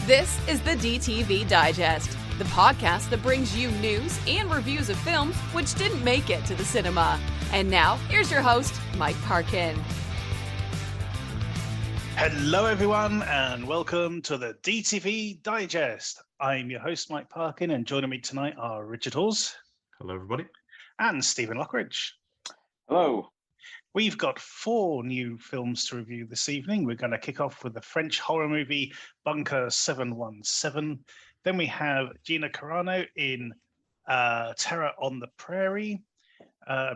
This is the DTV Digest, the podcast that brings you news and reviews of films which didn't make it to the cinema. And now, here's your host, Mike Parkin. Hello, everyone, and welcome to the DTV Digest. I'm your host, Mike Parkin, and joining me tonight are Richard Hawes. Hello, everybody. And Stephen Lockridge. Hello. We've got 4 new films to review this evening. We're going to kick off with the French horror movie Bunker 717. Then we have Gina Carano in Terror on the Prairie.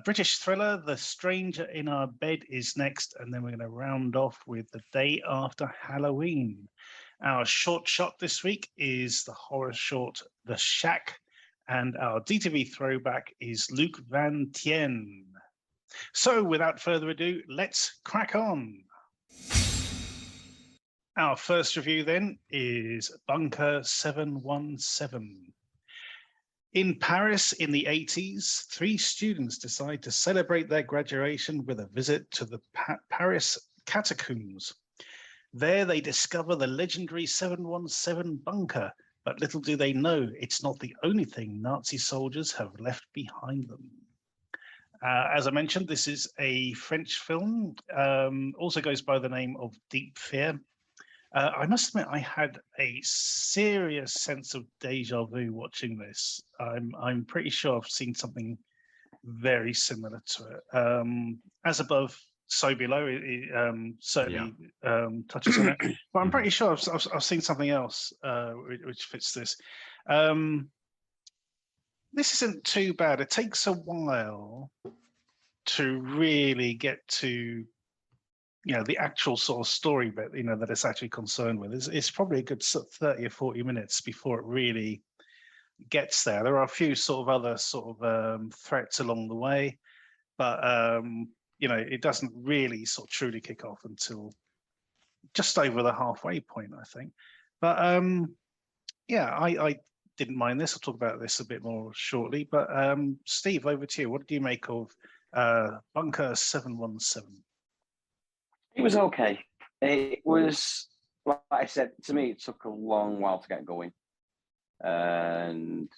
British thriller, The Stranger in Our Bed is next. And then we're going to round off with The Day After Halloween. Our short shot this week is the horror short The Shack. And our DTV throwback is Luc Van Tien. So without further ado, let's crack on. Our first review then is Bunker 717. In Paris in the 80s, 3 students decide to celebrate their graduation with a visit to the Paris catacombs. There they discover the legendary 717 bunker, but little do they know it's not the only thing Nazi soldiers have left behind them. As I mentioned, this is a French film, also goes by the name of Deep Fear. I must admit, I had a serious sense of deja vu watching this. I'm pretty sure I've seen something very similar to it. As above, so below, it certainly touches on it. But I'm pretty sure I've seen something else which fits this. This isn't too bad. It takes a while to really get to, the actual sort of story bit, that it's actually concerned with. It's probably a good 30 or 40 minutes before it really gets there. There are a few sort of other threats along the way, but it doesn't really sort of truly kick off until just over the halfway point, I think. But I didn't mind this. I'll talk about this a bit more shortly. But Steve, over to you. What do you make of Bunker 717? It was okay. It was, like I said, to me, it took a long while to get going. And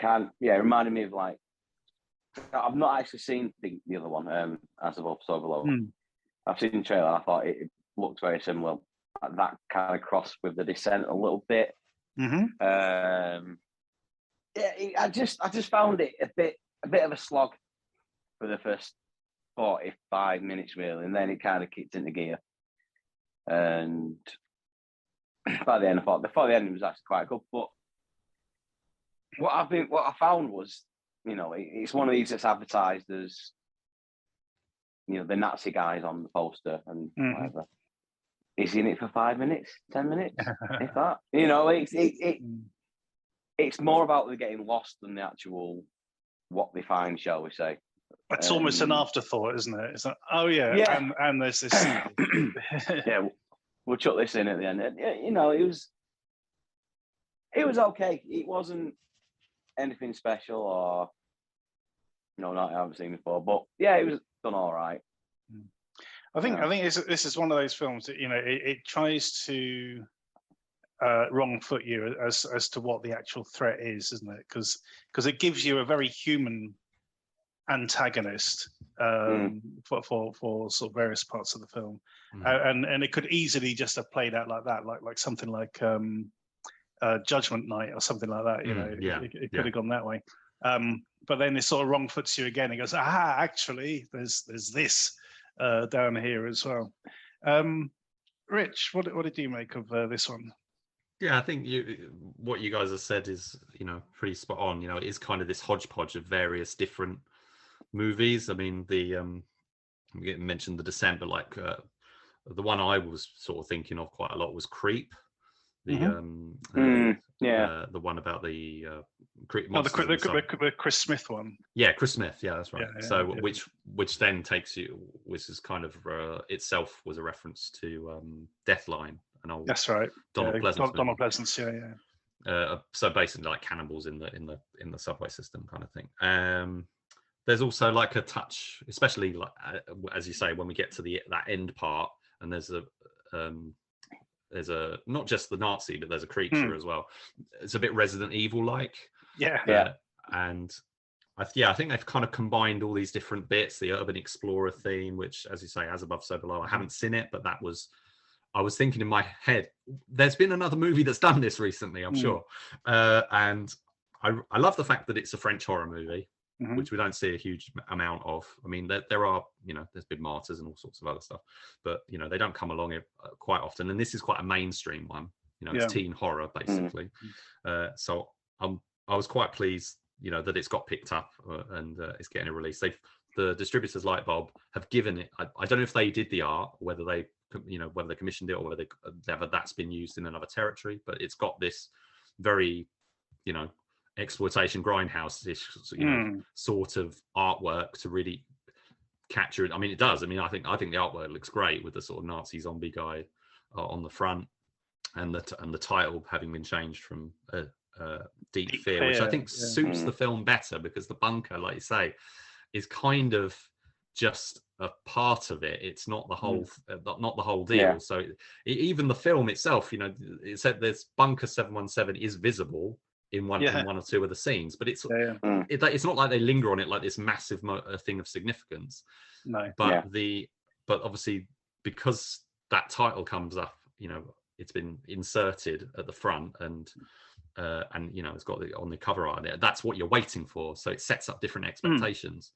it reminded me of I've not actually seen the other one, As Above, So Below. I've seen the trailer. I thought it looked very similar. That kind of crossed with The Descent a little bit. I just found it a bit of a slog for the first 45 minutes, really, and then it kind of kicked into gear. And by the end, before the end, it was actually quite good. But what I found was, it's one of these that's advertised as, the Nazi guys on the poster and whatever. Is he in it for 5 minutes, 10 minutes, if that? It's more about the getting lost than the actual what they find, shall we say? It's almost an afterthought, isn't it? It's like, and there's this. We'll chuck this in at the end. It was okay. It wasn't anything special or not I haven't seen before, but it was done all right. I think this is one of those films that it tries to wrong foot you as to what the actual threat is, isn't it? Because it gives you a very human antagonist for sort of various parts of the film, and it could easily just have played out like that, like something like Judgment Night or something like that. It could have gone that way. But then it sort of wrong foots you again. It goes, actually, there's this down here as well. Rich, what did you make of this one? Yeah, I think what you guys have said is pretty spot on. It is kind of this hodgepodge of various different movies. I mean, we mentioned The Descent, but the one I was sort of thinking of quite a lot was Creep. The one about the the Chris Smith one. Yeah, Chris Smith. Yeah, that's right. Yeah. Which then takes you, which is kind of itself was a reference to Deathline, an old that's right. Donald Pleasance. Donald Pleasance. Yeah. So basically, like cannibals in the subway system kind of thing. There's also like a touch, especially as you say, when we get to that end part, and there's there's a not just the Nazi, but there's a creature as well. It's a bit Resident Evil like. Yeah. And I think they've kind of combined all these different bits, the urban explorer theme, which, as you say, as above, so below. I haven't seen it, but I was thinking in my head, there's been another movie that's done this recently, I'm sure. And I love the fact that it's a French horror movie, which we don't see a huge amount of. I mean, there are, there's been Martyrs and all sorts of other stuff, but, they don't come along quite often. And this is quite a mainstream one. It's teen horror, basically. So I was quite pleased, that it's got picked up and it's getting a release. The distributors Lightbulb have given it. I don't know if they did the art, whether they commissioned it or whether that's been used in another territory. But it's got this very, exploitation grindhouse-ish, sort of artwork to really capture it. I mean, it does. I mean, I think the artwork looks great with the sort of Nazi zombie guy on the front, and the title having been changed from Deep Fear, which I think suits the film better, because the bunker, like you say, is kind of just a part of it. It's not the whole not the whole deal. So even the film itself, it said there's bunker 717 is visible in one or two of the scenes, but it's it's not like they linger on it like this massive thing of significance. No, but but obviously, because that title comes up, it's been inserted at the front, and it's got on the cover art there. That's what you're waiting for, so it sets up different expectations.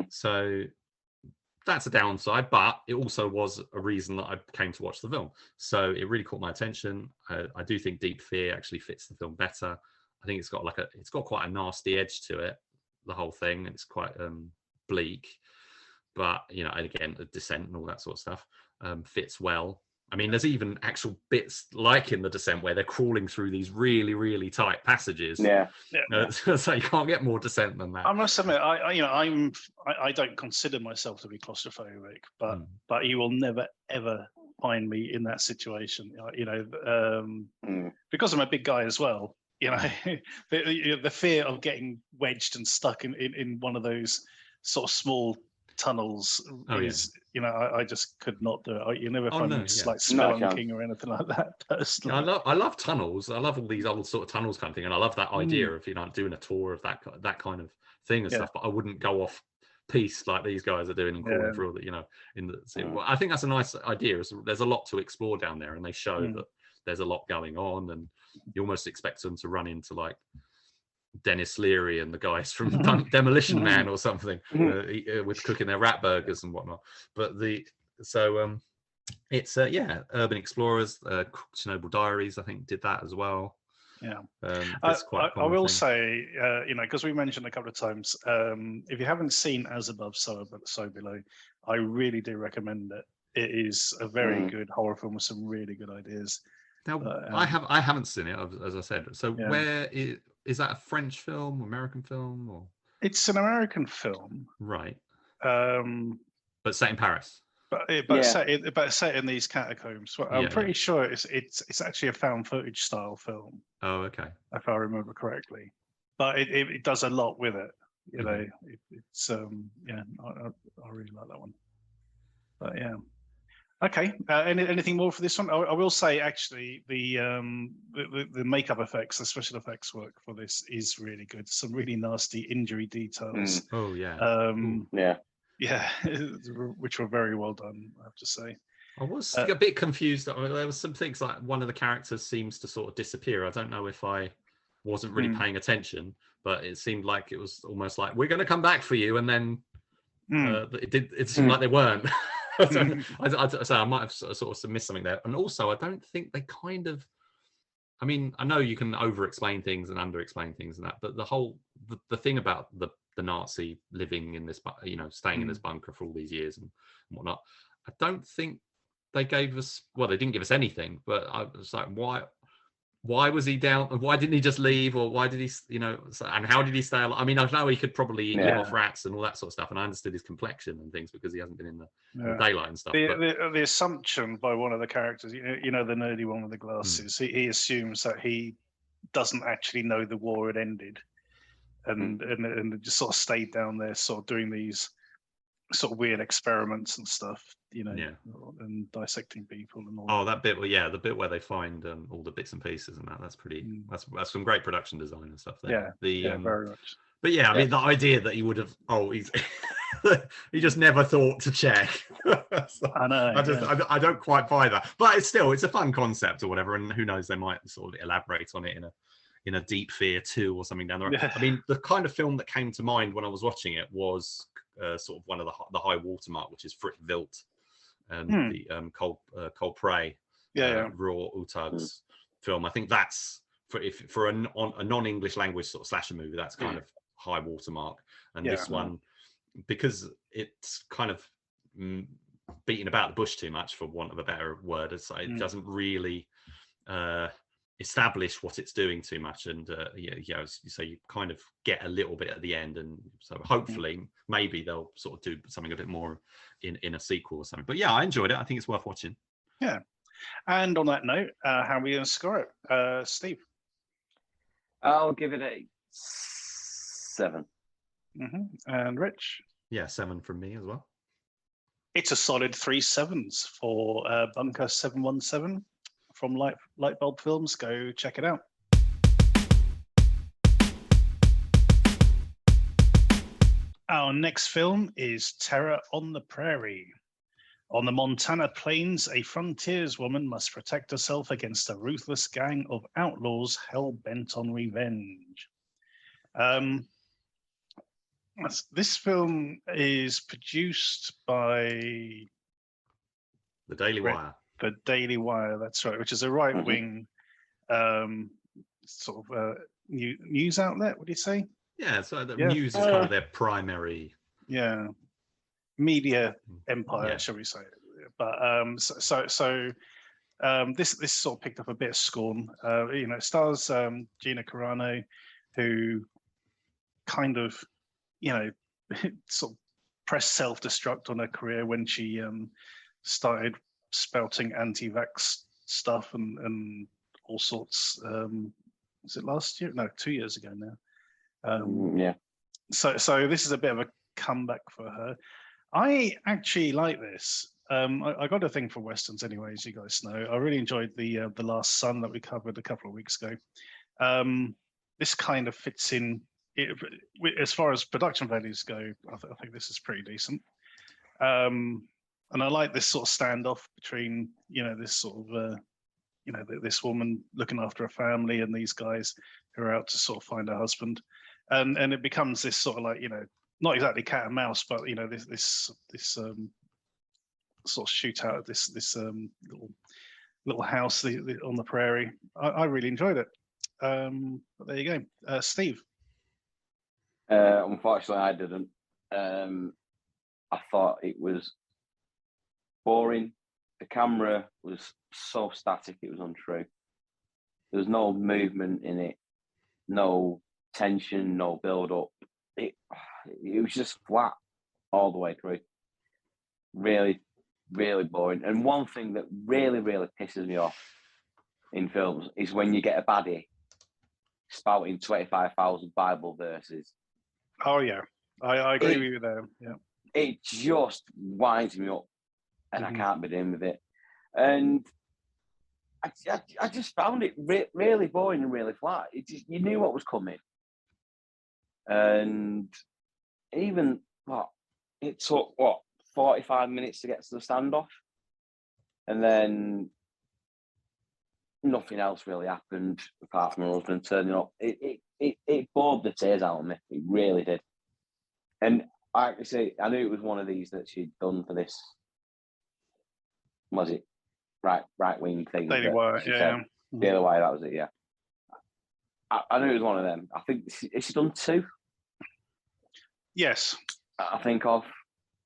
So that's a downside, but it also was a reason that I came to watch the film. So it really caught my attention. I do think Deep Fear actually fits the film better. I think it's got quite a nasty edge to it, the whole thing. It's quite bleak, but again, the descent and all that sort of stuff fits well. I mean, there's even actual bits like in The Descent where they're crawling through these really, really tight passages. So you can't get more Descent than that. I must admit, I don't consider myself to be claustrophobic, but you will never ever find me in that situation. Because I'm a big guy as well. The fear of getting wedged and stuck in one of those sort of small tunnels is I just could not do it. You never find me like spelunking or anything like that personally. I love tunnels. I love all these old sort of tunnels kind of thing, and I love that idea of doing a tour of that kind of thing and stuff. But I wouldn't go off piece like these guys are doing and crawling through all that. Well, I think that's a nice idea. There's a lot to explore down there, and they show that there's a lot going on, and you almost expect them to run into like Dennis Leary and the guys from Demolition Man or something with cooking their rat burgers and whatnot. But it's Urban Explorers, Chernobyl Diaries, I think did that as well. It's quite I will say, because we mentioned a couple of times, if you haven't seen As Above, So Below, I really do recommend it. It is a very good horror film with some really good ideas. Now, I haven't seen it, as I said. So where is that a French film, American film, or? It's an American film, right? But set in Paris. But set in these catacombs. Well, I'm pretty sure it's actually a found footage style film. Oh, okay. If I remember correctly, but it does a lot with it. It's I really like that one. But yeah. Okay. Anything more for this one? I will say, actually, the makeup effects, the special effects work for this is really good. Some really nasty injury details. Oh yeah. Which were very well done, I have to say. I was a bit confused. There was some things like one of the characters seems to sort of disappear. I don't know if I wasn't really paying attention, but it seemed like it was almost like, we're going to come back for you, and then it seemed like they weren't. So I might have sort of missed something there. And also, I don't think they kind of, I mean, I know you can over-explain things and under-explain things and that, but the thing about the Nazi living in this, staying in this bunker for all these years and whatnot, I don't think they gave us, well, they didn't give us anything, but I was like, why was he down? Why didn't he just leave? Or why did he, and how did he stay alive? I mean, I know he could probably live off rats and all that sort of stuff. And I understood his complexion and things because he hasn't been in the daylight and stuff. The assumption by one of the characters, the nerdy one with the glasses, he assumes that he doesn't actually know the war had ended and just sort of stayed down there, sort of doing these sort of weird experiments and stuff, Yeah. and dissecting people and all. Oh, that bit, well, yeah, the bit where they find all the bits and pieces and that's pretty. That's some great production design and stuff there. Yeah, very much. But yeah, I mean, the idea that he would have, he just never thought to check. So I know. I don't quite buy that, but it's a fun concept or whatever, and who knows, they might sort of elaborate on it in a Deep Fear 2 or something down the road. Yeah. I mean, the kind of film that came to mind when I was watching it was sort of one of the high watermark, which is Frit Wilt, the Cold Prey, Raw Utag's film. I think that's for a non-English language sort of slasher movie, that's kind of high watermark. And this one, because it's kind of beating about the bush too much, for want of a better word, it doesn't really establish what it's doing too much, and so you kind of get a little bit at the end, and so hopefully maybe they'll sort of do something a bit more in a sequel or something. But yeah, I enjoyed it. I think it's worth watching. Yeah. And on that note, how are we going to score it, Steve? I'll give it a 7. And Rich? Yeah, 7 from me as well. It's a solid 3 7s for Bunker 717 from Lightbulb Films. Go check it out. Our next film is Terror on the Prairie. On the Montana plains, a frontierswoman must protect herself against a ruthless gang of outlaws hell-bent on revenge. This film is produced by The Daily Wire. The Daily Wire, that's right, which is a right-wing sort of news outlet. What do you say? Yeah, so the news is kind of their primary. Yeah, media empire, shall we say? But this sort of picked up a bit of scorn. It stars Gina Carano, who kind of, sort of pressed self-destruct on her career when she started spouting anti-vax stuff and all sorts. Was it last year? No, 2 years ago now. So this is a bit of a comeback for her. I actually like this. I got a thing for westerns anyway, as you guys know. I really enjoyed the Last Sun that we covered a couple of weeks ago. This kind of fits in. As far as production values go, I think this is pretty decent. And I like this sort of standoff between, this sort of, this woman looking after a family and these guys who are out to sort of find her husband. And it becomes this sort of like, not exactly cat and mouse, but, this sort of shootout at this little house on the prairie. I really enjoyed it. But there you go. Steve? Unfortunately, I didn't. I thought it was boring. The camera was so static, it was untrue. There was no movement in it, no tension, no build-up. It was just flat all the way through. Really, really boring. And one thing that really, really pisses me off in films is when you get a baddie spouting 25,000 Bible verses. Oh, yeah. I agree with you there. Yeah. It just winds me up, and I can't be doing with it. And I just found it really boring and really flat. You knew what was coming. And even, it took, 45 minutes to get to the standoff? And then nothing else really happened apart from my husband turning up. It bored the tears out of me. It really did. And I knew it was one of these that she'd done for this. Was it right wing thing? Daily Wire, yeah. Daily Wire, that was it. Yeah. I knew it was one of them. I think she's done 2. Yes. I think of.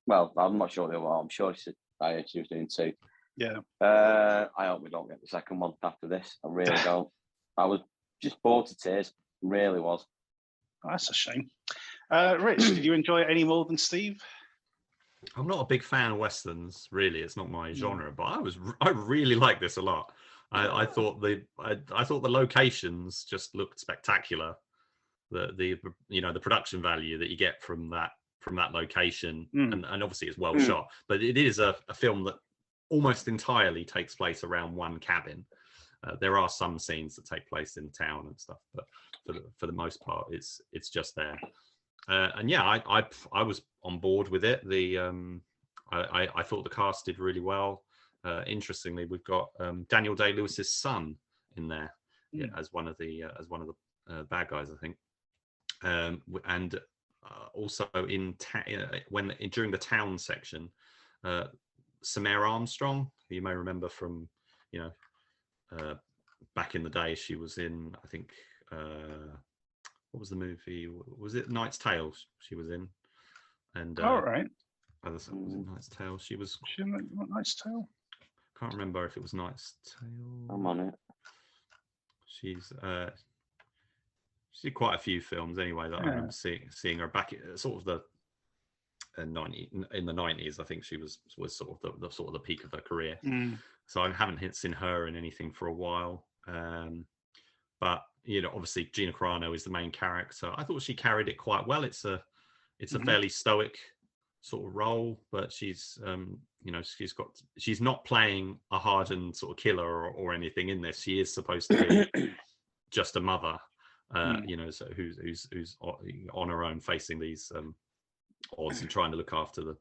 Well, I'm not sure the other one. I'm sure she was doing 2. Yeah. I hope we don't get the second one after this. I really don't. I was just bored to tears. Really was. Oh, that's a shame. Rich, did you enjoy it any more than Steve? I'm not a big fan of westerns, really. It's not my genre, but I really like this a lot. I thought the locations just looked spectacular. The production value that you get from that location, Mm. and obviously it's well shot, but it is a film that almost entirely takes place around one cabin. There are some scenes that take place in town and stuff, but for the most part, it's just there. And yeah, I was on board with it. I thought the cast did really well. Interestingly, we've got Daniel Day-Lewis's son in there as one of the bad guys, I think. And also during the town section, Samara Armstrong, who you may remember from, back in the day, she was in, I think, what was the movie? Was it Knight's Tale? She was in, and all right. Was it Knight's Tale? She was. She in Knight's Tale? Can't remember if it was Knight's Tale. I'm on it. She did quite a few films anyway that I remember seeing her back at sort of the in the 90s. I think she was sort of the peak of her career. So I haven't seen her in anything for a while. But obviously Gina Carano is the main character. I thought she carried it quite well. It's a fairly stoic sort of role, but she's she's not playing a hardened sort of killer or anything in this. She is supposed to be just a mother, so who's on her own, facing these odds and trying to look after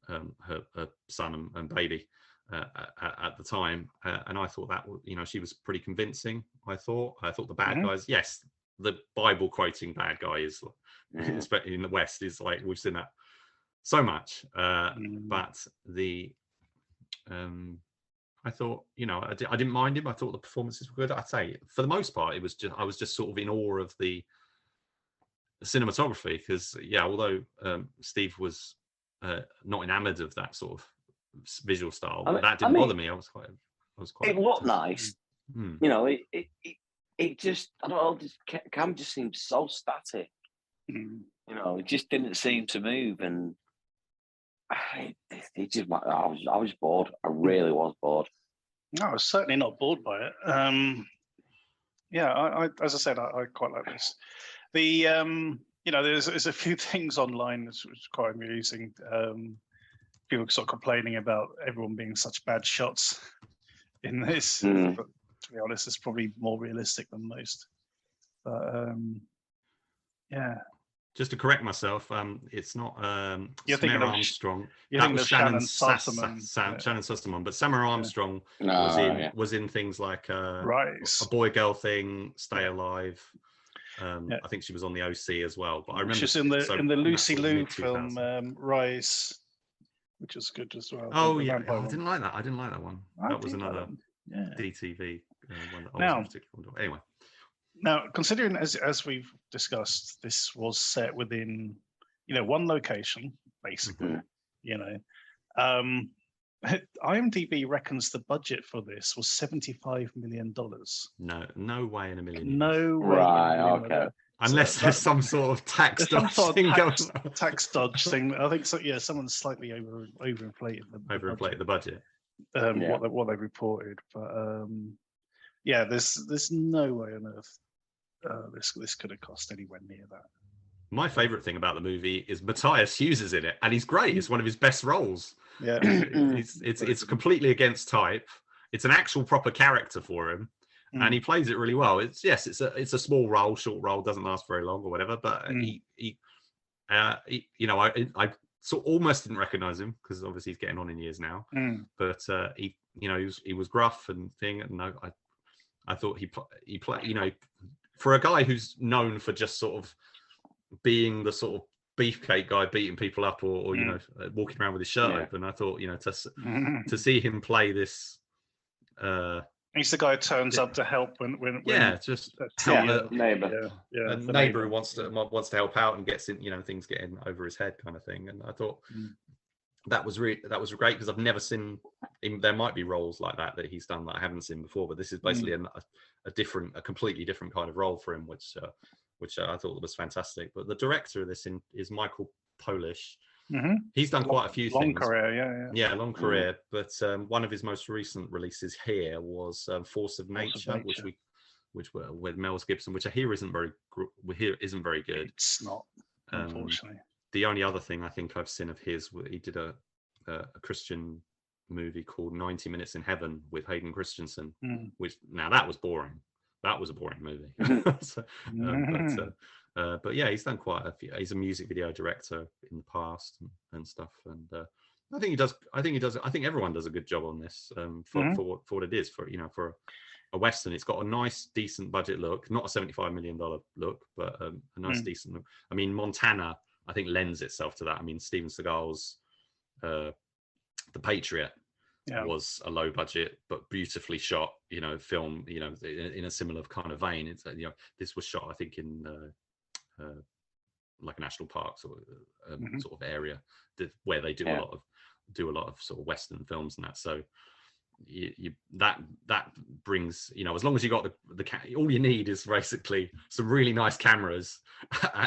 her son and baby at the time. And I thought that she was pretty convincing. I thought the bad guys, yes, the Bible quoting bad guy is, especially in the West, is like, we've seen that so much. But I thought, I didn't mind him. I thought the performances were good. I'd say for the most part, I was just sort of in awe of the cinematography, because although Steve was not enamored of that sort of visual style, but that didn't bother me. I was quite. It looked nice. It just, I don't know, Cam just seemed so static. It just didn't seem to move, and it just, I was bored. I really was bored. No, I was certainly not bored by it. I as I said, I quite like this. The there's a few things online which was quite amusing. People sort of complaining about everyone being such bad shots in this. But to be honest, it's probably more realistic than most. But just to correct myself, it's not Samara Armstrong. That was Shannon Sossamon. Shannon Sossamon, but Samara Armstrong was in things like Rise, a boy girl thing, Stay Alive. I think she was on the OC as well. But I remember she's in the Lucy Liu film Rise, which was good as well. Oh yeah, I didn't like that. I didn't like that one. That was another DTV one that I wasn't particularly fond of. Anyway. Now, considering as we've discussed, this was set within, one location, basically. IMDb reckons the budget for this was $75 million. No way in a million. No way. Right. Okay. Unless there's some sort of tax dodge thing going on. Tax dodge thing. I think so. Yeah, someone slightly overinflated the budget. What they reported, but there's no way on earth this could have cost anywhere near that. My favorite thing about the movie is Matthias Hughes is in it, and he's great. It's one of his best roles. Yeah, it's completely against type. It's an actual proper character for him, and he plays it really well. It's a small role, short role, doesn't last very long or whatever. But I sort of almost didn't recognize him because obviously he's getting on in years now. But he was gruff and thing, and I thought he played. For a guy who's known for just sort of being the sort of beefcake guy beating people up or walking around with his shirt open, I thought to see him play this. He's the guy who turns up to help when just neighbor. A neighbor who wants to help out and gets in, things getting over his head kind of thing. And I thought that was great because I've never seen him. There might be roles like that he's done that I haven't seen before, but this is basically a completely different kind of role for him, which I thought was fantastic. But the director of this is Michael Polish. He's done quite a few long things. Career, long career. But one of his most recent releases here was Force of Nature, which were with Mel Gibson, which I hear isn't very good. It's not, unfortunately. the only other thing I think I've seen of his, he did a Christian movie called 90 Minutes in Heaven with Hayden Christensen, which now that was boring. That was a boring movie. So, but yeah, he's done quite a few. He's a music video director in the past and stuff, and I think he does. I think everyone does a good job on this for what it is. For for a Western, it's got a nice, decent budget look, not a $75 million look, but a nice, decent look. I mean, Montana, I think, lends itself to that. I mean, Steven Seagal's The Patriot was a low budget but beautifully shot, film, in a similar kind of vein. It's this was shot, I think, in like a national park sort of area where they do a lot of sort of Western films and that. So that brings, as long as you got the all you need is basically some really nice cameras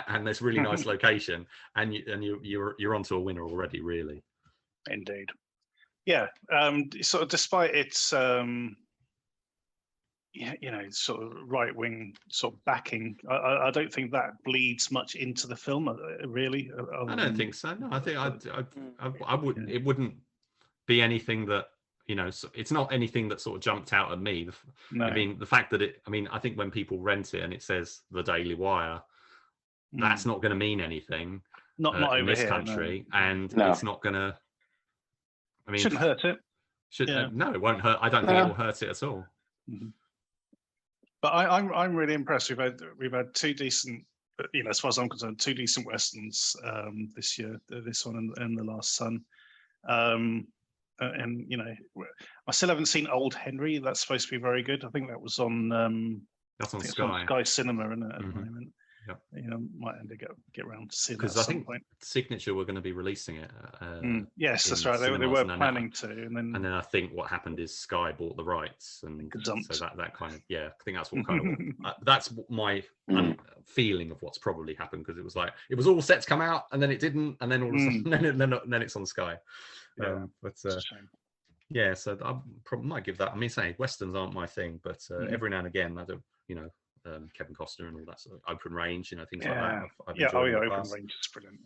and this really nice location, and you're onto a winner already, really. Indeed. Yeah. Sort of despite its sort of right wing sort of backing, I don't think that bleeds much into the film, really. I don't think so. No, I think I wouldn't. It wouldn't be anything that, it's not anything that sort of jumped out at me. No. I mean, the fact that I think when people rent it and it says the Daily Wire, that's not going to mean anything. Not in over this here, country, no. and it's not going to. I mean, shouldn't hurt it. No, it won't hurt. I don't think it will hurt it at all. But I'm really impressed. We've had two decent, as far as I'm concerned, two decent westerns this year. This one and The Last Son. And I still haven't seen Old Henry. That's supposed to be very good. I think that was on. That's on Sky. On Sky Cinema, isn't it, at the moment? Yep. Might end up get around to seeing that because at I think some point. Signature were going to be releasing it. Yes, that's right. They were planning to, and then I think what happened is Sky bought the rights, and so that kind of I think that's what kind of that's my feeling of what's probably happened, because it was like it was all set to come out and then it didn't, and then all of a sudden then it's on Sky. Yeah, so I probably might give that. I mean, say westerns aren't my thing, but every now and again I do, Kevin Costner and all that sort of Open Range, things like that. I've enjoyed Open Range is brilliant.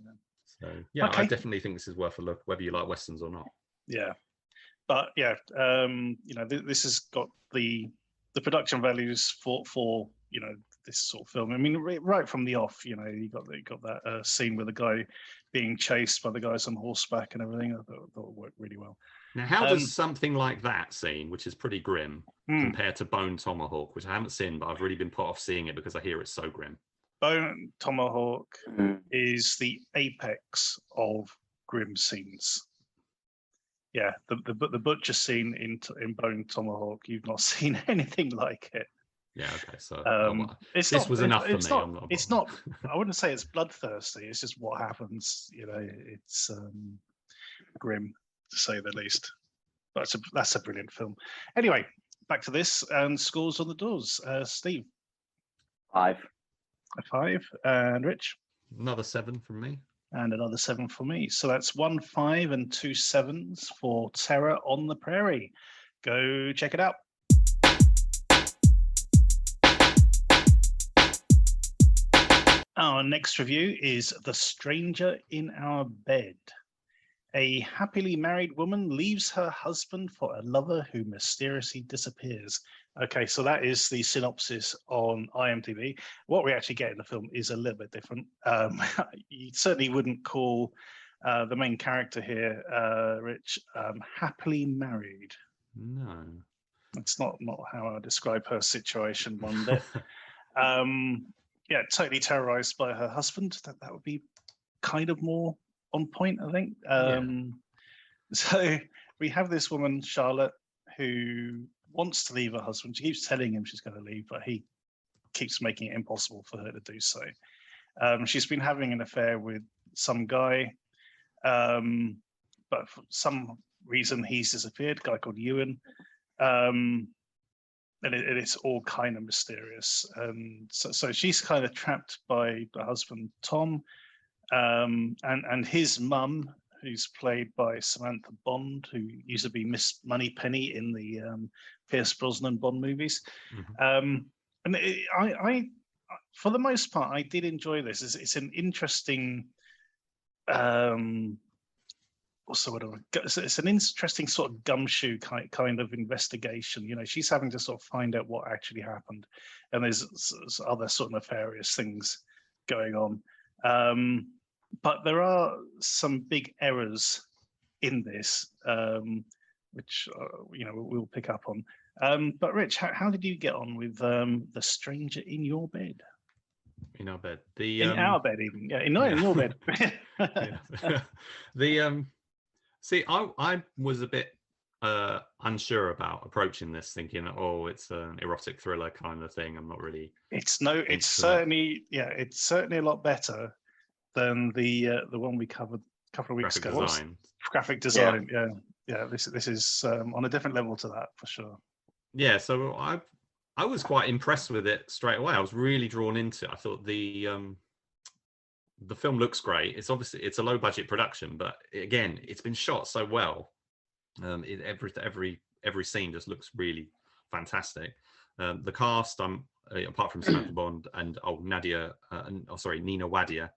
So I definitely think this is worth a look, whether you like westerns or not. Yeah, but this has got the production values for this sort of film. I mean, right from the off, you got that scene with the guy being chased by the guys on horseback and everything. I thought it worked really well. Now, how does something like that scene, which is pretty grim, compare to Bone Tomahawk, which I haven't seen, but I've really been put off seeing it because I hear it's so grim? Bone Tomahawk is the apex of grim scenes. Yeah, the butcher scene in Bone Tomahawk, you've not seen anything like it. Yeah, okay. So this was enough for me. It's not. I wouldn't say it's bloodthirsty. It's just what happens. It's grim, to say the least. But that's a brilliant film. Anyway, back to this and scores on the doors. Steve. 5. A 5. And Rich. Another 7 from me. And another 7 for me. So that's 1 5 and 2 7s for Terror on the Prairie. Go check it out. Our next review is The Stranger in Our Bed. A happily married woman leaves her husband for a lover who mysteriously disappears. Okay, so that is the synopsis on IMDb. What we actually get in the film is a little bit different. You certainly wouldn't call the main character here, Rich, happily married. No. That's not how I describe her situation one bit. Totally terrorized by her husband. That would be kind of more on point, I think. So we have this woman, Charlotte, who wants to leave her husband. She keeps telling him she's going to leave, but he keeps making it impossible for her to do so. She's been having an affair with some guy, but for some reason he's disappeared, a guy called Ewan. And it's all kind of mysterious. And so she's kind of trapped by the husband, Tom, and his mum, who's played by Samantha Bond, who used to be Miss Moneypenny in the Pierce Brosnan Bond movies. And I, for the most part, I did enjoy this. It's an interesting also what it's an interesting sort of gumshoe kind of investigation. You know, she's having to sort of find out what actually happened, and there's other sort of nefarious things going on. But there are some big errors in this, which you know, we'll pick up on. But Rich, how did you get on with The Stranger in Your Bed? In our bed. In our bed, even. Yeah, not in your bed. See, I was a bit unsure about approaching this, thinking, oh, it's an erotic thriller kind of thing. I'm not really. It's certainly a lot better than the one we covered a couple of weeks ago. Graphic design. Yeah. This is on a different level to that for sure. Yeah, so I was quite impressed with it straight away. I was really drawn into it. I thought the film looks great. It's a low budget production, but again, it's been shot so well. Every scene just looks really fantastic. The cast, apart from Samantha Bond and Nina Wadia,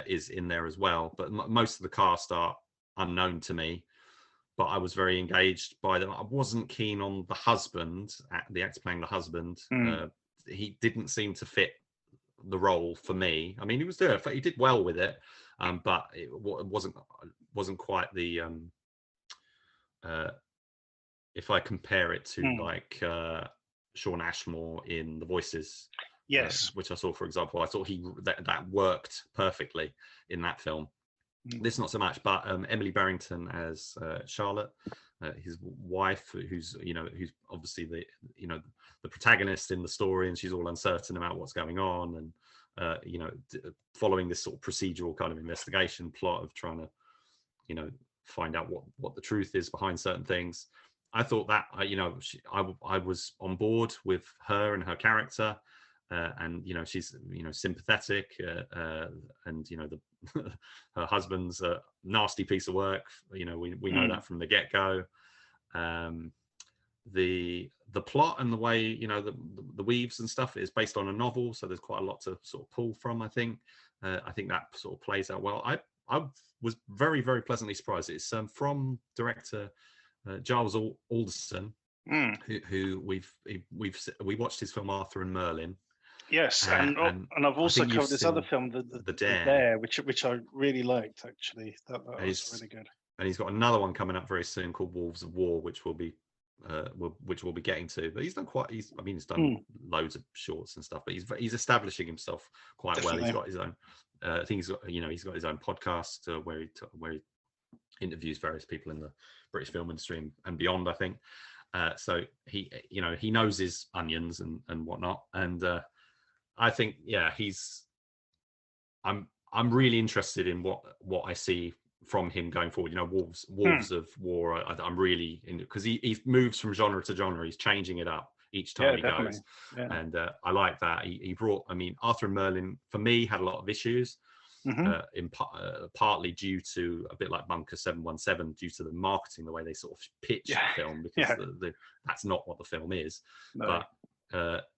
is in there as well. But most of the cast are unknown to me. But I was very engaged by them. I wasn't keen on the husband, the actor playing the husband. He didn't seem to fit the role for me. I mean, he did well with it, but it wasn't quite the. If I compare it to like Shawn Ashmore in The Voices, yes, which I saw, for example, I thought that worked perfectly in that film. This not so much, but Emily Barrington as Charlotte, his wife, who's obviously the protagonist in the story, and she's all uncertain about what's going on, and following this sort of procedural kind of investigation plot of trying to find out what the truth is behind certain things. I thought that I was on board with her and her character. And she's sympathetic, and her husband's a nasty piece of work. We know that from the get-go. The plot and the way the weaves and stuff is based on a novel, so there's quite a lot to sort of pull from. I think that sort of plays out well. I was very, very pleasantly surprised. It's from director Giles Anderson, who we watched his film Arthur and Merlin. Yes, and I've also covered this other film, The Dare, which I really liked, actually. That was really good. And he's got another one coming up very soon called Wolves of War, which we'll be getting to. But he's done loads of shorts and stuff. But he's establishing himself quite well. He's got his own. I think he's got his own podcast where he interviews various people in the British film industry and beyond, I think. So he knows his onions and whatnot, and I think I'm really interested in what I see from him going forward. Wolves of War. I'm really in, because he moves from genre to genre. He's changing it up each time he goes, and I like that. He brought. I mean, Arthur and Merlin for me had a lot of issues. Partly due to a bit like Bunker 717, due to the marketing, the way they sort of pitch the film, because that's not what the film is. No. But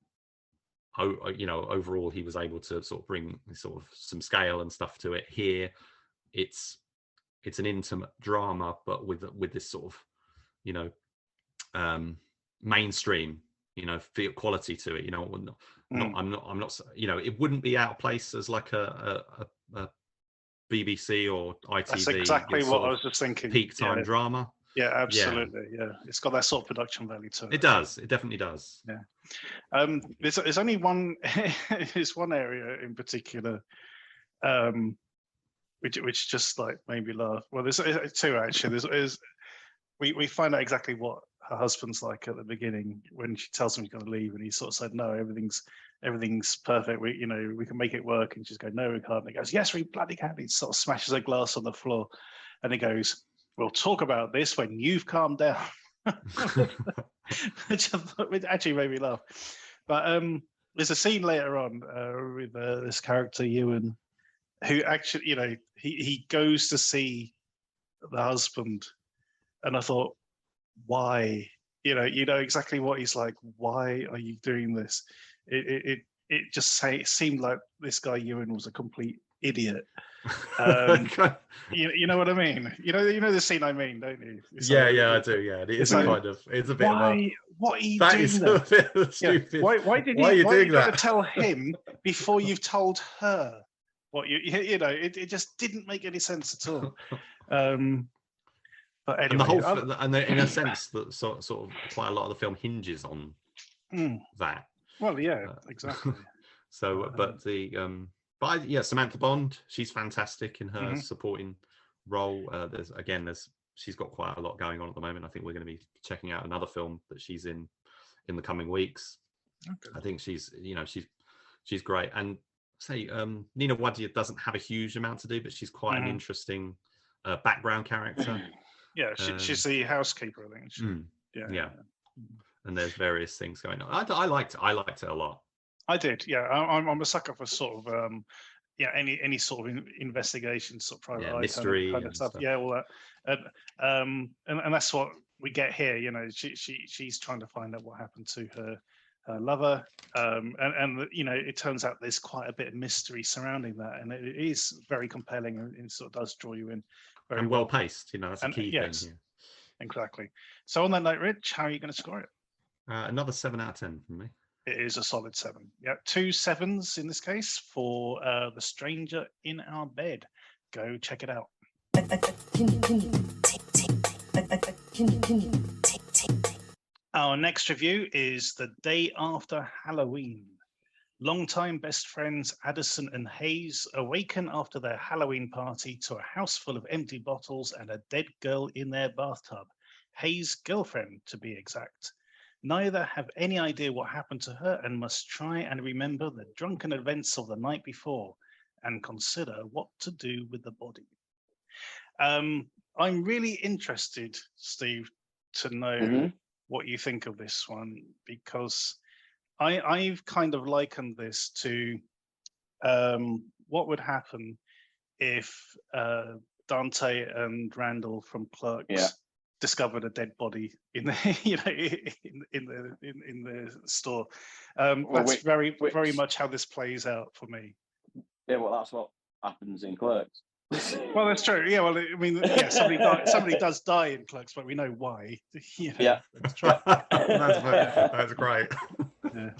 overall, he was able to sort of bring sort of some scale and stuff to it. Here, it's an intimate drama, but with this sort of mainstream feel quality to it. I'm not it wouldn't be out of place as like a BBC or ITV. That's exactly what I was just thinking. Peak time drama. Yeah, absolutely. Yeah, it's got that sort of production value to it. It does. It definitely does. Yeah. There's only one. There's one area in particular, which just like made me laugh. Well, there's two actually. We find out exactly what her husband's like at the beginning when she tells him he's going to leave, and he sort of said, "No, everything's perfect. We can make it work." And she's going, "No, we can't." And he goes, "Yes, we bloody can." He sort of smashes a glass on the floor, and he goes, "We'll talk about this when you've calmed down," which actually made me laugh. But there's a scene later on with this character Ewan, who actually, he goes to see the husband, and I thought, why? You know exactly what he's like. Why are you doing this? It just seemed like this guy Ewan was a complete idiot. Okay. You know what I mean? You know the scene I mean, don't you? It's Yeah, like- yeah, I do. Yeah, it's like, it's a bit of a. What are you That doing is there? a bit Yeah. stupid. Why Why are you doing going to that? tell him before you've told her what you know? It just didn't make any sense at all. But anyway, And the whole, in a sense, that sort of quite a lot of the film hinges on that. Well, yeah, exactly. So, but Samantha Bond, she's fantastic in her supporting role. She's got quite a lot going on at the moment. I think we're going to be checking out another film that she's in the coming weeks. Okay. I think she's great. And say Nina Wadia doesn't have a huge amount to do, but she's quite an interesting background character. Yeah, she's the housekeeper, I think. Yeah. And there's various things going on. I liked it a lot. I did. Yeah, I'm a sucker for sort of any sort of investigation, sort of private eye mystery kind of stuff. Yeah, all that, and that's what we get here. You know, she's trying to find out what happened to her lover, and you know, it turns out there's quite a bit of mystery surrounding that, and it is very compelling and it sort of does draw you in. Very well paced. You know, that's a key thing here. Exactly. So on that note, Rich, how are you going to score it? Another 7 out of 10 from me. It is a solid 7. Yeah, 2 7s in this case for The Stranger in Our Bed. Go check it out. Our next review is The Day After Halloween. Longtime best friends Addison and Hayes awaken after their Halloween party to a house full of empty bottles and a dead girl in their bathtub. Hayes' girlfriend, to be exact. Neither have any idea what happened to her and must try and remember the drunken events of the night before and consider what to do with the body. I'm really interested, Steve, to know what you think of this one, because I've kind of likened this to what would happen if Dante and Randall from Clerks discovered a dead body in the in the store. That's very much how this plays out for me. Yeah, well, that's what happens in Clerks. Well, that's true. Yeah, well, I mean, yeah, somebody does die in Clerks, but we know why. You know, yeah, that's true. That's great. Yeah.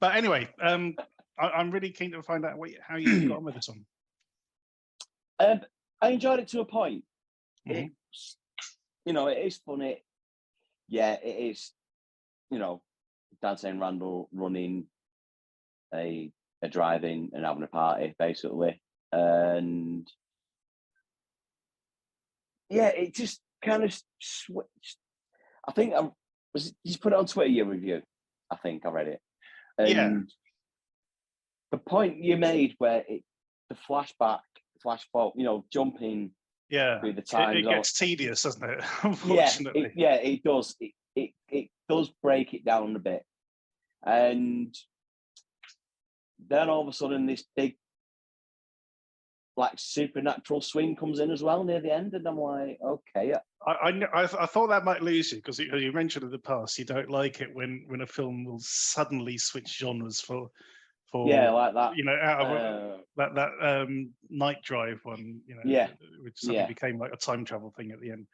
But anyway, I'm really keen to find out how you got on with this one. I enjoyed it to a point. It's, you know, it is funny. Yeah, it is. You know, Dante and Randall running a drive-in and having a party, basically, and yeah, it just kind of switched. I think you put it on Twitter, your review. I think I read it. And the point you made where the flashback, flashback, you know, jumping through the time. It gets tedious, doesn't it? Unfortunately. It does. It does break it down a bit. And then all of a sudden this big like supernatural swing comes in as well near the end, and I'm like, okay. I thought that might lose you because you mentioned in the past you don't like it when a film will suddenly switch genres for like that. You know, out of that Night Drive one. You know, which suddenly became like a time travel thing at the end.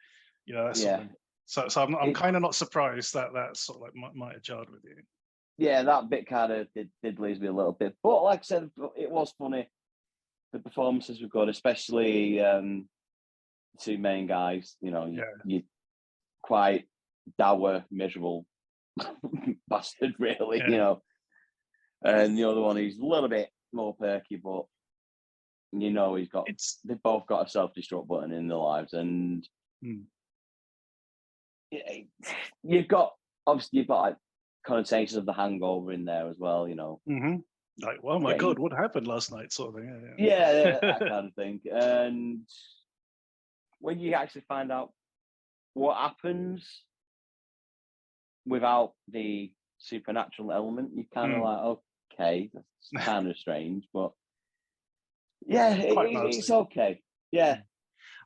You know, that sort of thing. So I'm kind of not surprised that sort of like might have jarred with you. Yeah, that bit kind of did lose me a little bit, but like I said, it was funny. The performances were good, especially the two main guys. You know, you quite dour, miserable bastard, really. You know, and the other one he's a little bit more perky, but you know they've both got a self-destruct button in their lives, and you've got like connotations of The Hangover in there as well. You know. Like, oh my God, what happened last night, sort of thing. Yeah, that kind of thing. And when you actually find out what happens without the supernatural element, you kind of like, okay, that's kind of strange, but yeah, it's okay. Yeah,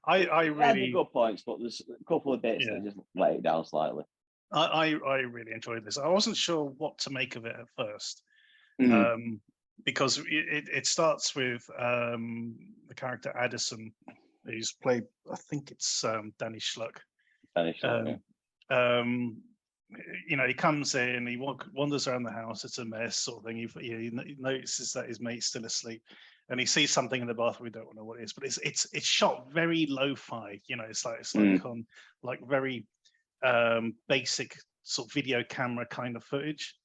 I really good points, but there's a couple of bits that just let it down slightly. I really enjoyed this. I wasn't sure what to make of it at first. because it starts with the character Addison, who's played, I think it's Danny Schluck. You know, he comes in, he wanders around the house, it's a mess sort of thing. He notices that his mate's still asleep, and he sees something in the bathroom. We don't know what it is, but it's shot very lo-fi. You know, it's like on like very basic sort of video camera kind of footage.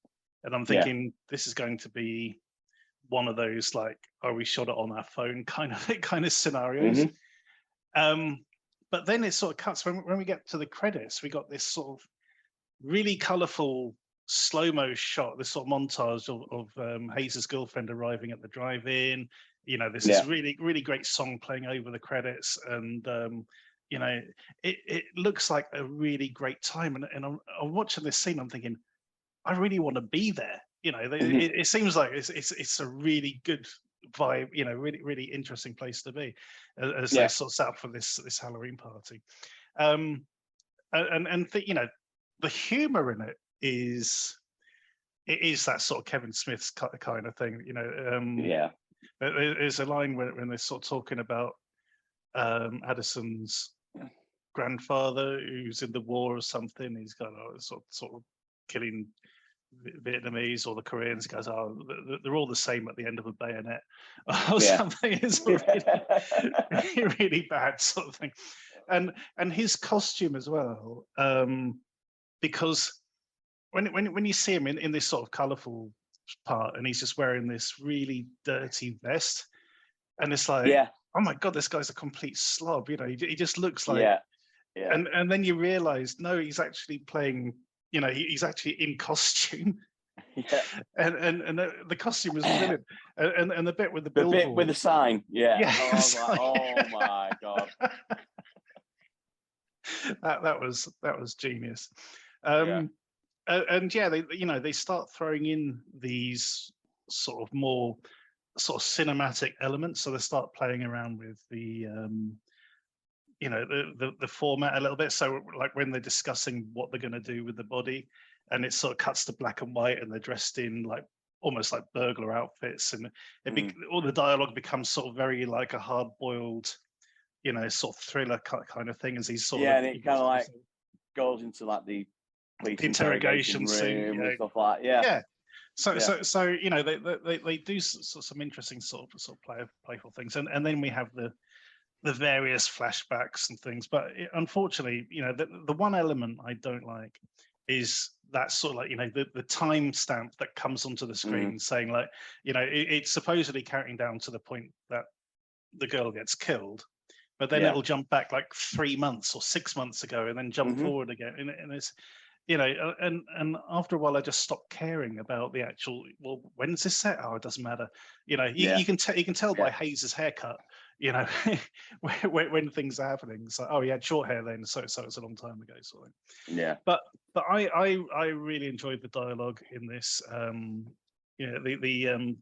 And I'm thinking this is going to be one of those like, oh, we shot it on our phone kind of scenarios. But then it sort of cuts when we get to the credits. We got this sort of really colourful slow-mo shot, this sort of montage of Hayes' girlfriend arriving at the drive-in. You know, there's this really great song playing over the credits, and you know, it looks like a really great time. And I'm watching this scene, I'm thinking, I really want to be there. You know, it seems like it's a really good vibe. You know, really interesting place to be as they sort of set up for this Halloween party. You know, the humor in it is that sort of Kevin Smith's kind of thing. You know, there's a line when they're sort of talking about Addison's grandfather who's in the war or something. He's got sort of killing Vietnamese or the Koreans. He goes, oh, they're all the same at the end of a bayonet or something. It's really bad sort of thing. And his costume as well, because when you see him in this sort of colourful part, and he's just wearing this really dirty vest, and it's like, oh my god, this guy's a complete slob. You know, he just looks like, and then you realise, no, he's actually playing. You know, he's actually in costume. And the costume was brilliant, and the bit with the billboard, bit with the sign, oh my god, that was genius. And they start throwing in these sort of more sort of cinematic elements, so they start playing around with the you know, the format a little bit. So like when they're discussing what they're going to do with the body, and it sort of cuts to black and white, and they're dressed in like almost like burglar outfits, and all the dialogue becomes sort of very like a hard-boiled, you know, sort of thriller kind of thing, as he's sort of, and it kind of like goes into like the interrogation scene and stuff like So you know, they do some interesting sort of playful things, and then we have the various flashbacks and things. But unfortunately, you know, the one element I don't like is that sort of like, you know, the timestamp that comes onto the screen saying like, you know, it's supposedly counting down to the point that the girl gets killed, but then it'll jump back like 3 months or 6 months ago, and then jump forward again, and it's, you know, and after a while I just stopped caring about the actual, well, when's this set? Oh, it doesn't matter. You know, you can tell by Hayes's haircut, you know, when things are happening. So, oh, he had short hair then, so it's a long time ago, sort of. But I really enjoyed the dialogue in this. You know, the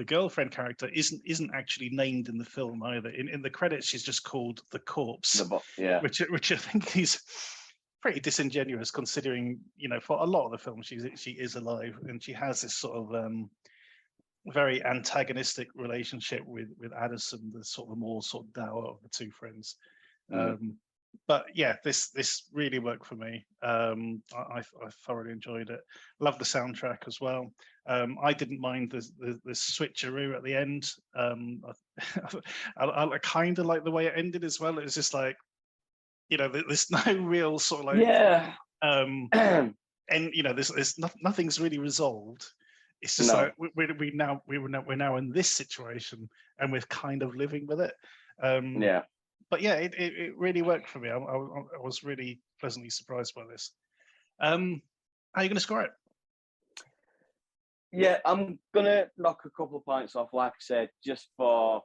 girlfriend character isn't actually named in the film either. In the credits, she's just called the corpse, which I think is pretty disingenuous, considering, you know, for a lot of the film she is alive, and she has this sort of very antagonistic relationship with Addison, the sort of more sort of dour of the two friends. But yeah, this really worked for me. I thoroughly enjoyed it. Love the soundtrack as well. I didn't mind the switcheroo at the end. I kind of like the way it ended as well. It was just like, you know, there's no real sort of like and you know, there's nothing's really resolved. It's just like we're now in this situation, and we're kind of living with it. But yeah, it really worked for me. I was really pleasantly surprised by this. How are you going to score it? Yeah, I'm gonna knock a couple of points off, like I said, just for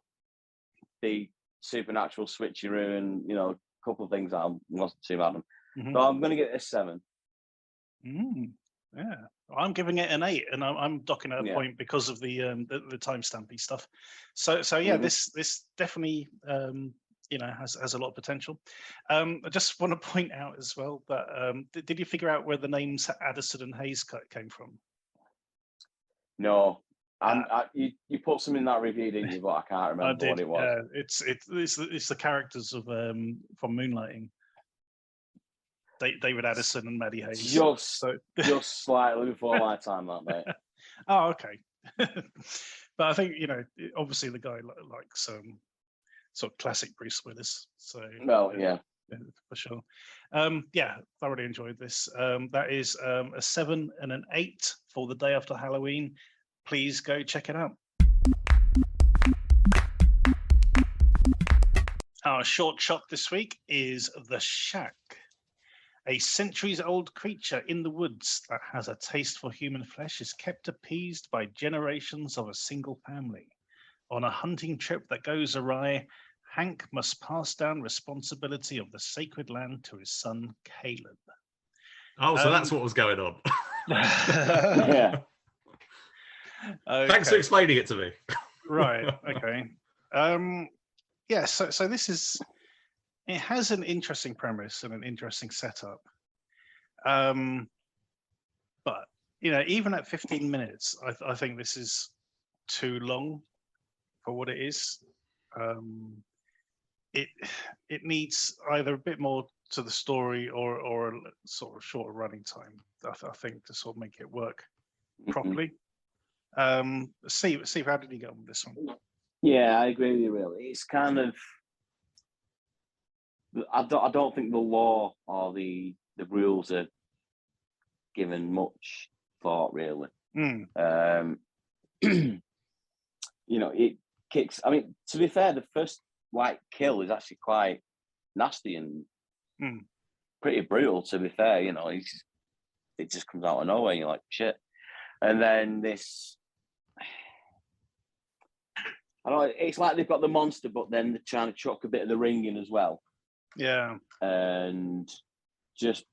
the supernatural switcheroo, and, you know, a couple of things I wasn't too mad at them. So I'm gonna get a 7. Yeah, I'm giving it an 8, and I'm docking at a point because of the timestampy stuff. So yeah, this definitely you know, has a lot of potential. I just want to point out as well that did you figure out where the names Addison and Hayes came from? No, You put some in that review, didn't you? But I can't remember what it was. It's the characters of from Moonlighting. David Addison and Maddie Hayes. Just slightly before my time, that mate. Oh, okay. But I think obviously the guy likes sort of classic Bruce Willis. So yeah, for sure. Thoroughly enjoyed this. That is a 7 and an 8 for the day after Halloween. Please go check it out. Our short shot this week is The Shack. A centuries-old creature in the woods that has a taste for human flesh is kept appeased by generations of a single family. On a hunting trip that goes awry, Hank must pass down responsibility of the sacred land to his son, Caleb. Oh, so that's what was going on. Yeah. Okay. Thanks for explaining it to me. Right, okay. So this is... It has an interesting premise and an interesting setup. But, even at 15 minutes, I think this is too long for what it is. It needs either a bit more to the story or a sort of shorter running time, I think, to sort of make it work properly. Steve, how did you get on with this one? Yeah, I agree with you, really. It's kind of... I don't think the law or the rules are given much thought, really. It kicks... I mean, to be fair, the first kill is actually quite nasty and pretty brutal, to be fair. It just comes out of nowhere and you're like, shit. And then this... I don't know, it's like they've got the monster, but then they're trying to chuck a bit of the ring in as well. Yeah. And just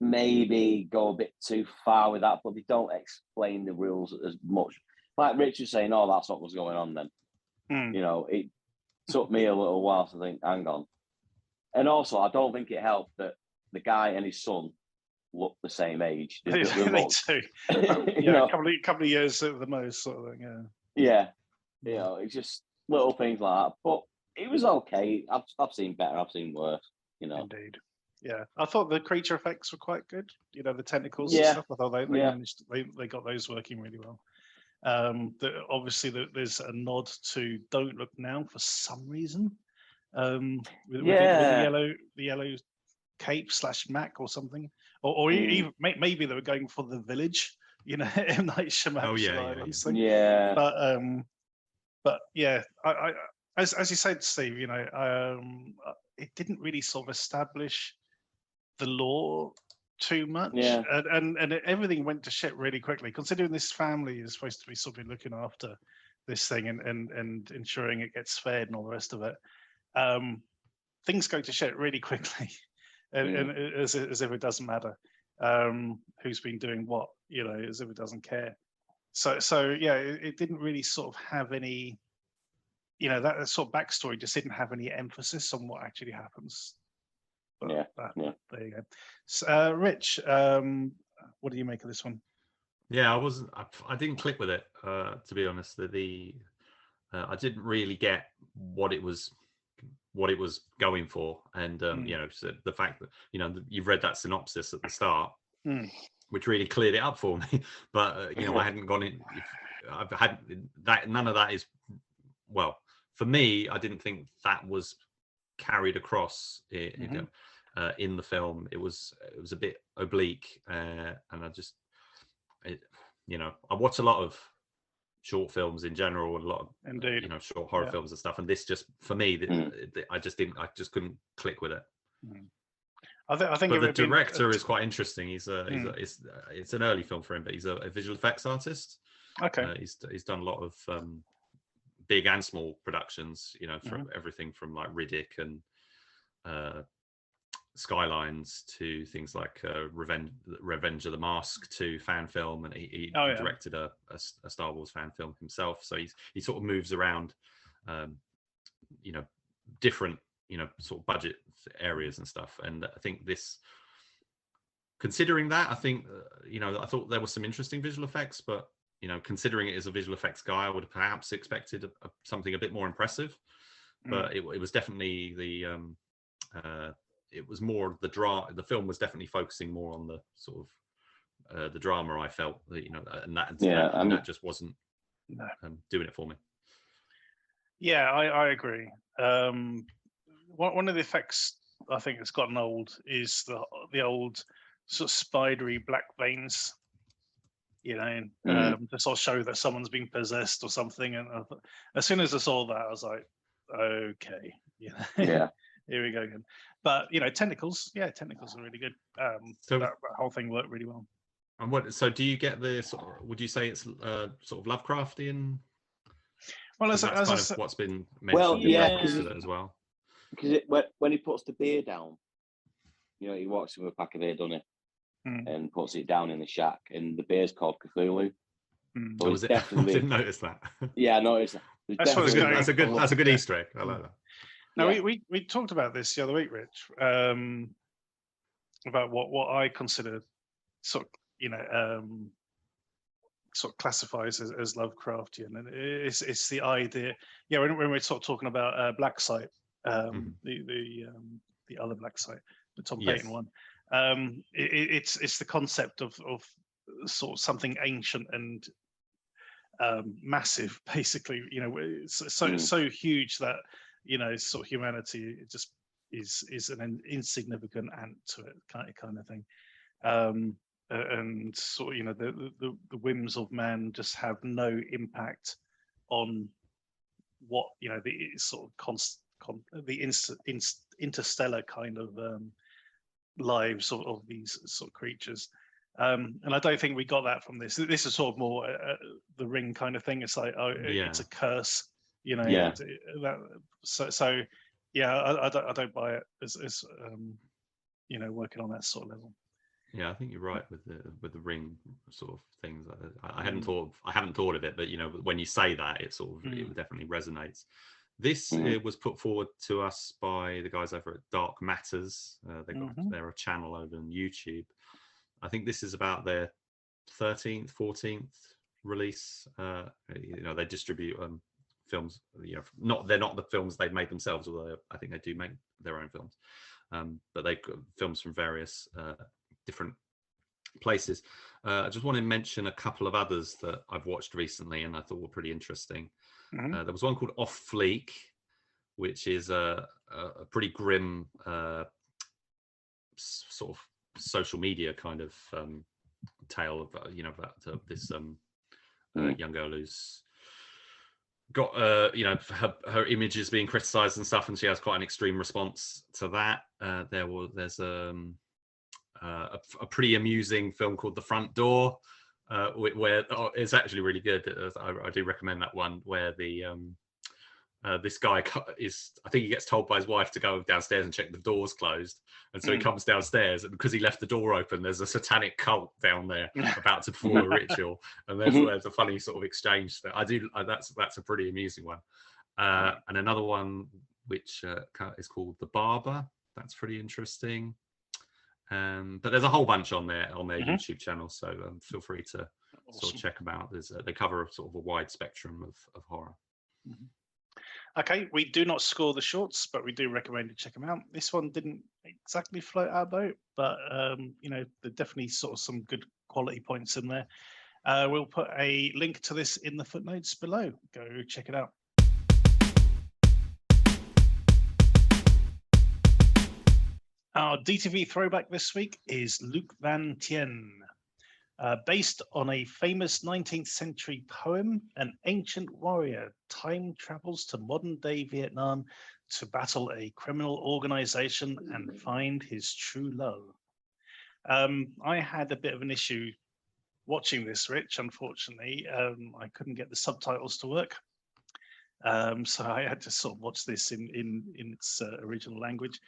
maybe go a bit too far with that, but they don't explain the rules as much. Like Rich was saying, that's not what's going on then. It took me a little while to think, hang on. And also, I don't think it helped that the guy and his son look the same age. They do. A couple of years at the most, sort of thing, yeah. It's just little things like that. But it was okay. I've seen better. I've seen worse. Indeed. Yeah, I thought the creature effects were quite good. The tentacles and stuff. I thought they managed. They got those working really well. Obviously, there's a nod to "Don't Look Now" for some reason. With the yellow cape / Mac or something, or even maybe they were going for The Village. M. Night Shyamalan. But yeah, I as you said, Steve, it didn't really sort of establish the lore too much, and everything went to shit really quickly. Considering this family is supposed to be sort of looking after this thing and ensuring it gets fed and all the rest of it, things go to shit really quickly, and as if it doesn't matter who's been doing what, as if it doesn't care. So yeah, it didn't really sort of have any, that sort of backstory just didn't have any emphasis on what actually happens. But there you go. So, Rich, what do you make of this one? Yeah, I didn't click with it, to be honest. I didn't really get what it was going for, and so the fact that you've read that synopsis at the start, which really cleared it up for me. But I hadn't gone in. I've had that. None of that is, well, for me. I didn't think that was carried across in the film. It was a bit oblique, and I watch a lot of short films in general, a lot of short horror films and stuff, and this just, for me, I just couldn't click with it. I think but the director is quite interesting. It's an early film for him, but he's a visual effects artist. Okay. He's done a lot of big and small productions, from everything from like Riddick and Skylines to things like Revenge of the Mask to fan film, and he directed a Star Wars fan film himself. So he sort of moves around, different sort of budget areas and stuff. And I think this, considering that, I think I thought there was some interesting visual effects, but considering it is a visual effects guy, I would have perhaps expected something a bit more impressive. But it was definitely it was more the drama. The film was definitely focusing more on the sort of the drama. I felt that, and that just wasn't doing it for me. Yeah, I agree. One of the effects I think that's gotten old is the old sort of spidery black veins, to sort of show that someone's been possessed or something. And as soon as I saw that, I was like, okay, Yeah. Here we go again. But tentacles are really good. So that whole thing worked really well. And so do you get the would you say it's sort of Lovecraftian? Well, that's as kind of what's been mentioned. Well, yeah, because as well. Because when he puts the beer down, he walks with a pack of beer, doesn't he? And puts it down in the shack, and the beer's called Cthulhu. So was it? Definitely... I didn't notice that. Yeah, I noticed that. That's a good Easter egg. I like that. Now we talked about this the other week, Rich, about what I consider sort of classifies as Lovecraftian, and it's the idea. Yeah, when we're sort of talking about Black Site, the other Black Site, the Tom Payton one. It's the concept of sort of something ancient and massive, basically. So huge that sort of humanity just is an insignificant ant to it, kind of thing. And sort of the whims of man just have no impact on what the sort of interstellar kind of lives of these sort of creatures. And I don't think we got that from this. This is sort of more the Ring kind of thing. It's like, it's a curse, Yeah. So yeah, I don't buy it as working on that sort of level. Yeah, I think you're right with the Ring sort of things. I hadn't thought of it, but when you say that, it sort of it definitely resonates. This was put forward to us by the guys over at Dark Matters. They're a channel over on YouTube. I think this is about their 13th, 14th release. They distribute films. They're not the films they've made themselves, although I think they do make their own films. But they've got films from various different places. I just want to mention a couple of others that I've watched recently and I thought were pretty interesting. There was one called Off Fleek, which is a pretty grim sort of social media kind of tale of about this young girl who's got her images being criticized and stuff, and she has quite an extreme response to that. There's a pretty amusing film called The Front Door, where it's actually really good. I do recommend that one, where this guy I think he gets told by his wife to go downstairs and check the door's closed, and so he comes downstairs, and because he left the door open, there's a satanic cult down there about to perform a ritual, and there's a funny sort of exchange there. That's a pretty amusing one. And another one which is called The Barber. That's pretty interesting. But there's a whole bunch on their YouTube channel, so feel free to sort of check them out. They cover sort of a wide spectrum of horror. Okay, we do not score the shorts, but we do recommend you check them out. This one didn't exactly float our boat, but there are definitely sort of some good quality points in there. We'll put a link to this in the footnotes below. Go check it out. Our DTV throwback this week is Luc Van Tien. Based on a famous 19th century poem, an ancient warrior time travels to modern-day Vietnam to battle a criminal organization and find his true love. I had a bit of an issue watching this, Rich, unfortunately. I couldn't get the subtitles to work. So I had to sort of watch this in its original language.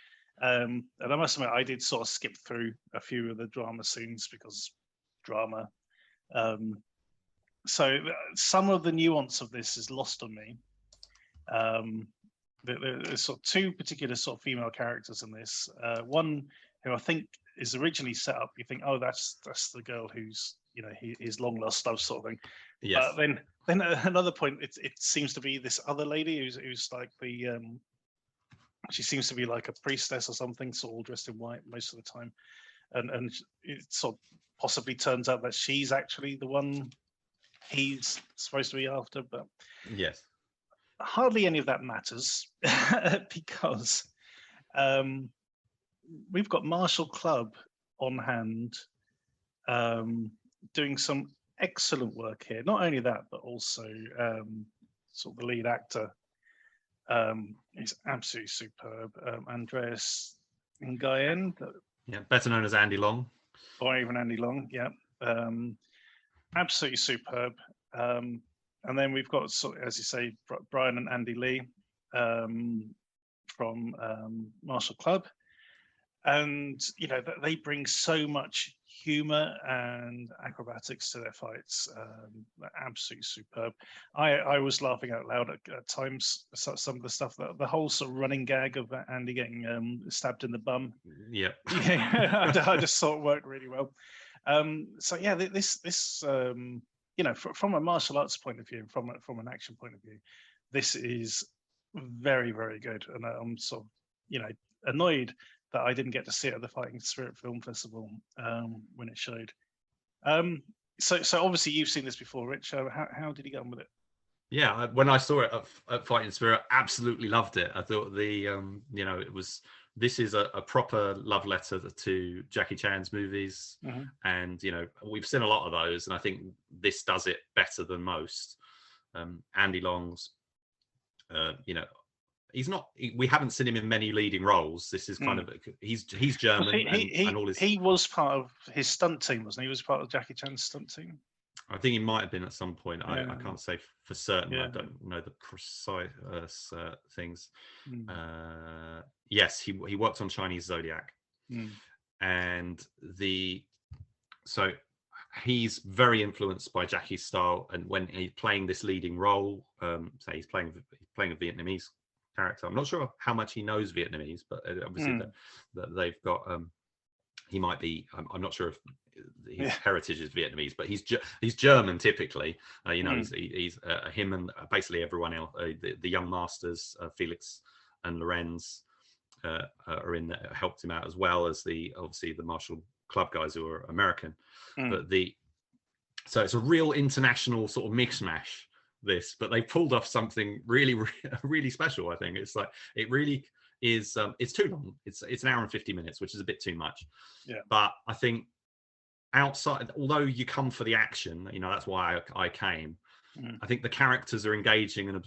And I must admit, I did sort of skip through a few of the drama scenes because drama. So some of the nuance of this is lost on me. There's sort of two particular sort of female characters in this. One who I think is originally set up. You think, oh, that's the girl who's his long lost love sort of thing. Yes. But then at another point, it seems to be this other lady who's like she seems to be like a priestess or something, sort of all dressed in white most of the time, and it sort of possibly turns out that she's actually the one he's supposed to be after, but yes, hardly any of that matters because we've got Marshall Clubb on hand, doing some excellent work here. Not only that, but also sort of the lead actor is absolutely superb. Andreas Nguyen, better known as Andy Long, or even Andy Long, absolutely superb. And then we've got, as you say, Brian and Andy Lee from Marshall Clubb, and they bring so much humor and acrobatics to their fights. They're absolutely superb. I was laughing out loud at times. Some of the stuff, the whole sort of running gag of Andy getting stabbed in the bum. Yeah, I just thought it worked really well. So yeah, this from a martial arts point of view, from an action point of view, this is very, very good. And I'm sort of annoyed that I didn't get to see it at the Fighting Spirit Film Festival when it showed. So obviously you've seen this before, Rich. How did you get on with it? Yeah, when I saw it at Fighting Spirit, absolutely loved it. I thought this is a proper love letter to Jackie Chan's movies, and we've seen a lot of those, and I think this does it better than most. Andy Long's, we haven't seen him in many leading roles. This is kind of he's German, and all his. He was part of his stunt team, wasn't he? He was part of Jackie Chan's stunt team. I think he might have been at some point. I can't say for certain. Yeah. I don't know the precise things. Yes, he worked on Chinese Zodiac, and so he's very influenced by Jackie's style. And when he's playing this leading role, say he's playing a Vietnamese character. I'm not sure how much he knows Vietnamese, but obviously that they've got. He might be. I'm not sure if his heritage is Vietnamese, but he's German typically. He's him and basically everyone else. The young masters, Felix and Lorenz, are in there, helped him out, as well as obviously the Marshall Clubb guys who are American. But so it's a real international sort of mix-mash. But they pulled off something really, really special. I think it's like it really is. It's too long. It's an hour and 50 minutes, which is a bit too much. Yeah. But I think outside, although you come for the action, that's why I came. I think the characters are engaging, and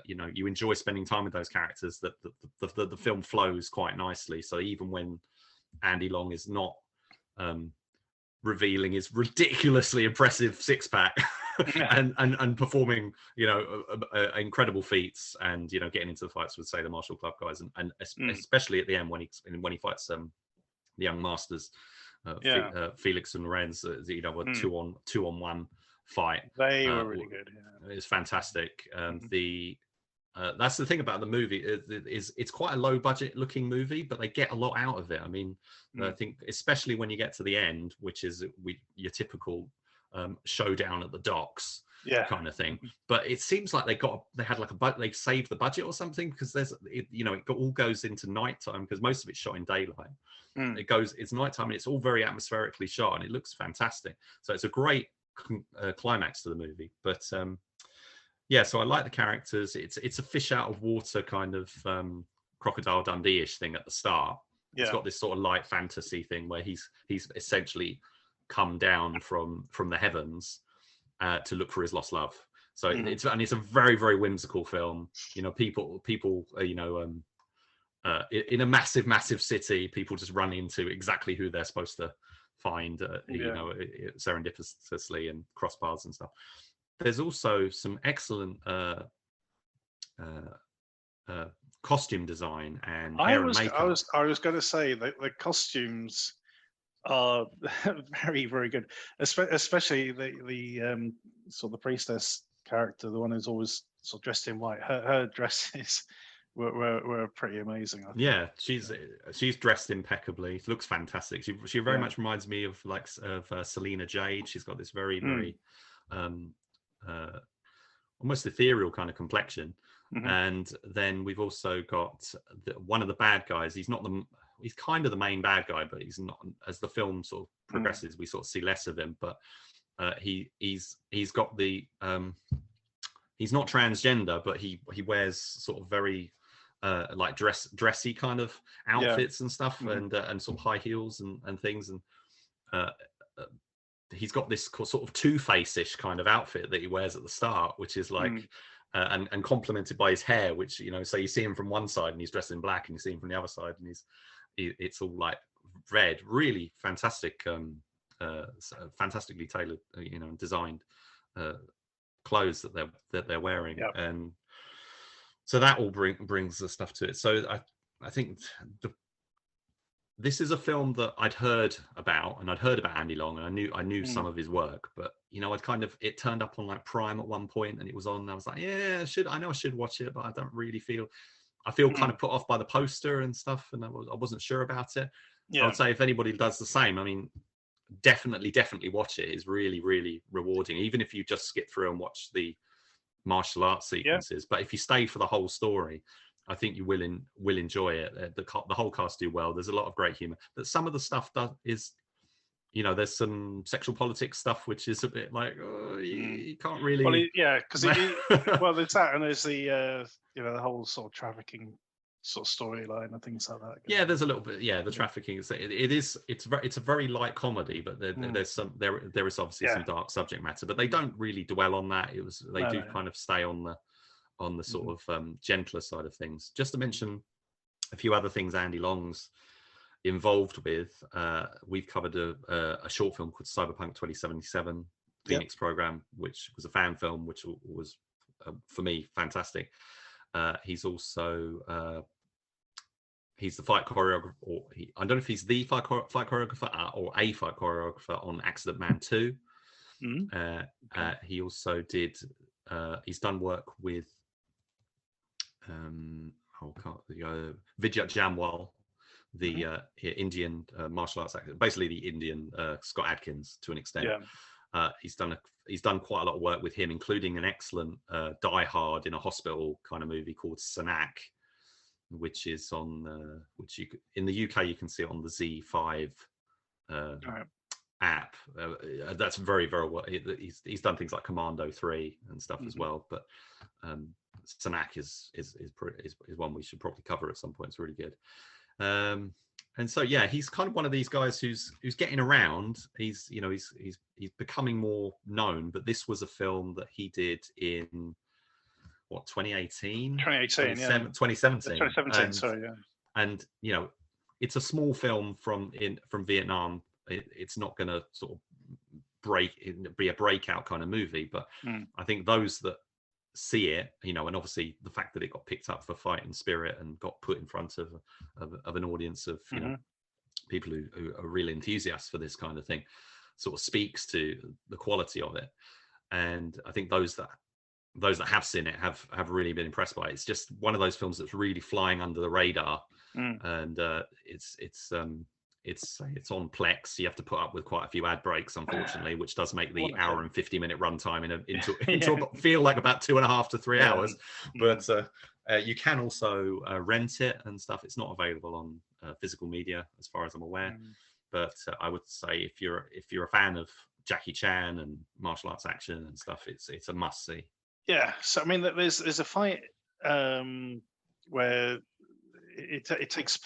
you enjoy spending time with those characters. That the film flows quite nicely. So even when Andy Long is not revealing his ridiculously impressive six-pack and performing incredible feats, and getting into the fights with, say, the Marshall Clubb guys, and especially at the end when he fights the young masters, Felix and Lorenz, a 2-on-1 fight. They were really good. It's fantastic. That's the thing about the movie is it's quite a low budget looking movie, but they get a lot out of it. I mean, I think especially when you get to the end, which is your typical showdown at the docks kind of thing. But it seems like they had like they saved the budget or something, because it all goes into nighttime, because most of it's shot in daylight. It's nighttime, and it's all very atmospherically shot, and it looks fantastic. So it's a great climax to the movie. But so I like the characters. It's a fish out of water kind of Crocodile Dundee-ish thing at the start. It's got this sort of light fantasy thing where he's essentially come down from the heavens to look for his lost love. So it's a very, very whimsical film. People in a massive city, people just run into exactly who they're supposed to find, serendipitously, and cross paths and stuff. There's also some excellent costume design and hair and makeup. I was going to say that the costumes are very, very good, especially the sort of the priestess character, the one who's always sort of dressed in white. Her dress is were pretty amazing. I think. Yeah, she's dressed impeccably. Looks fantastic. She very Yeah. much reminds me of Selena Jade. She's got this very um, uh, almost ethereal kind of complexion. Mhm. And then we've also got one of the bad guys. He's kind of the main bad guy, but he's not. As the film sort of progresses, we sort of see less of him. But he's got the he's not transgender, but he wears sort of very like dressy kind of outfits and stuff, and sort of high heels and things, and he's got this sort of Two-Face-ish kind of outfit that he wears at the start, which is like and complemented by his hair, which, you know, so you see him from one side and he's dressed in black, and you see him from the other side and it's all like red. Really fantastic, fantastically tailored, you know, and designed clothes that they're wearing. And so that all brings the stuff to it. So I think this is a film that I'd heard about, and I'd heard about Andy Long, and I knew some of his work, but, you know, it turned up on like Prime at one point, and it was on, and I was like, yeah, I know I should watch it, but I don't really feel kind of put off by the poster and stuff, and I wasn't sure about it. I would say if anybody does the same, I mean, definitely watch it. It's really, really rewarding, even if you just skip through and watch the martial arts sequences. But if you stay for the whole story, I think you will enjoy it. The whole cast do well. There's a lot of great humor. But some of the stuff is, you know, there's some sexual politics stuff which is a bit like, oh, you can't really. Well, because well, there's that, and there's the you know, the whole sort of trafficking sort of storyline and things like that. Yeah, there's a little bit. Yeah, the trafficking is it's a very light comedy, but there is obviously some dark subject matter, but they don't really dwell on that. They do kind of stay on the sort of gentler side of things. Just to mention a few other things Andy Long's involved with, we've covered a short film called Cyberpunk 2077 Phoenix Program, which was a fan film, which was for me fantastic. He's also he's the fight choreographer, I don't know if he's the fight choreographer or a fight choreographer on Accident Man 2. He also did he's done work with Vijay Jamwal, the Indian martial arts actor, basically the Indian Scott Adkins to an extent. He's done quite a lot of work with him, including an excellent Die Hard in a hospital kind of movie called Sanak, which is on in the UK you can see it on the Z5 app. That's very, very well. He's done things like Commando 3 and stuff as well. But Sanak is one we should probably cover at some point. It's really good. And so he's kind of one of these guys who's getting around. He's becoming more known. But this was a film that he did in 2018? 2017. 2017. Sorry, And you know, it's a small film from Vietnam. It's not going to sort of be a breakout kind of movie, but I think those that see it, you know, and obviously the fact that it got picked up for Fight and Spirit and got put in front of an audience of you know, people who are real enthusiasts for this kind of thing, sort of speaks to the quality of it. And I think those that have seen it have really been impressed by it. It's just one of those films that's really flying under the radar, and it's on Plex. You have to put up with quite a few ad breaks, unfortunately, which does make the hour and 50-minute runtime into feel like about 2.5 to 3 hours. But you can also rent it and stuff. It's not available on physical media, as far as I'm aware. But I would say if you're a fan of Jackie Chan and martial arts action and stuff, it's a must see. Yeah, so I mean, there's a fight where it takes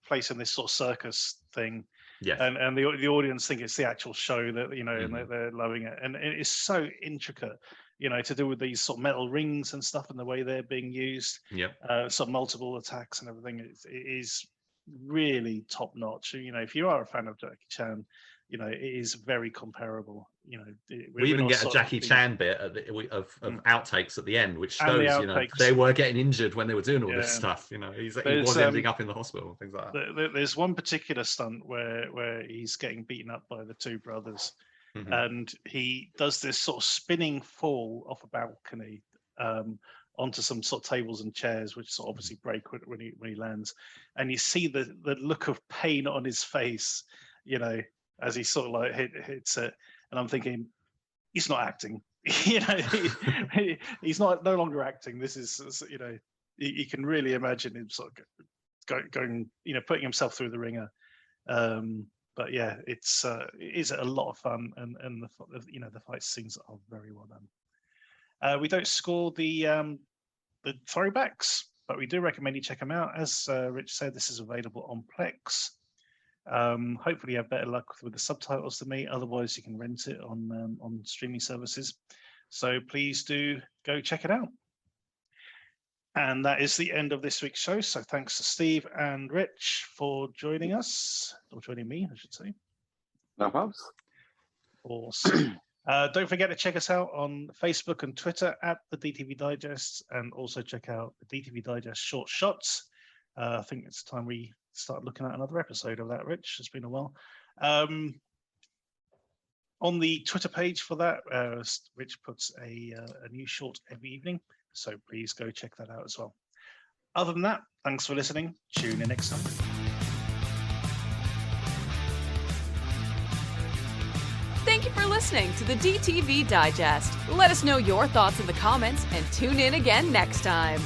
place in this sort of circus thing, and the audience think it's the actual show that, you know, and they're loving it, and it is so intricate, you know, to do with these sort of metal rings and stuff and the way they're being used, sort of multiple attacks and everything. It is really top notch. You know, if you are a fan of Jackie Chan, you know, it is very comparable. You know, we even get a Jackie Chan bit of outtakes at the end, which shows, you know, they were getting injured when they were doing all this stuff. You know, he was ending up in the hospital, things like that. There's one particular stunt where he's getting beaten up by the two brothers, and he does this sort of spinning fall off a balcony onto some sort of tables and chairs, which sort of obviously break when he lands, and you see the look of pain on his face, you know, as he sort of like hits it, and I'm thinking, he's not acting, you know, he's no longer acting. This is, you know, you can really imagine him sort of going, you know, putting himself through the ringer. But yeah, it is a lot of fun, and the you know, the fight scenes are very well done. We don't score the throwbacks, but we do recommend you check them out. As Rich said, this is available on Plex. Hopefully you have better luck with the subtitles than me. Otherwise, you can rent it on streaming services. So please do go check it out. And that is the end of this week's show. So thanks to Steve and Rich for joining us, or joining me, I should say. No problems. Awesome. Don't forget to check us out on Facebook and Twitter at the DTV Digest, and also check out the DTV Digest Short Shots. I think it's time we start looking at another episode of that, Rich. It's been a while. On the Twitter page for that, Rich puts a new short every evening. So please go check that out as well. Other than that, thanks for listening. Tune in next time. Thank you for listening to the DTV Digest. Let us know your thoughts in the comments and tune in again next time.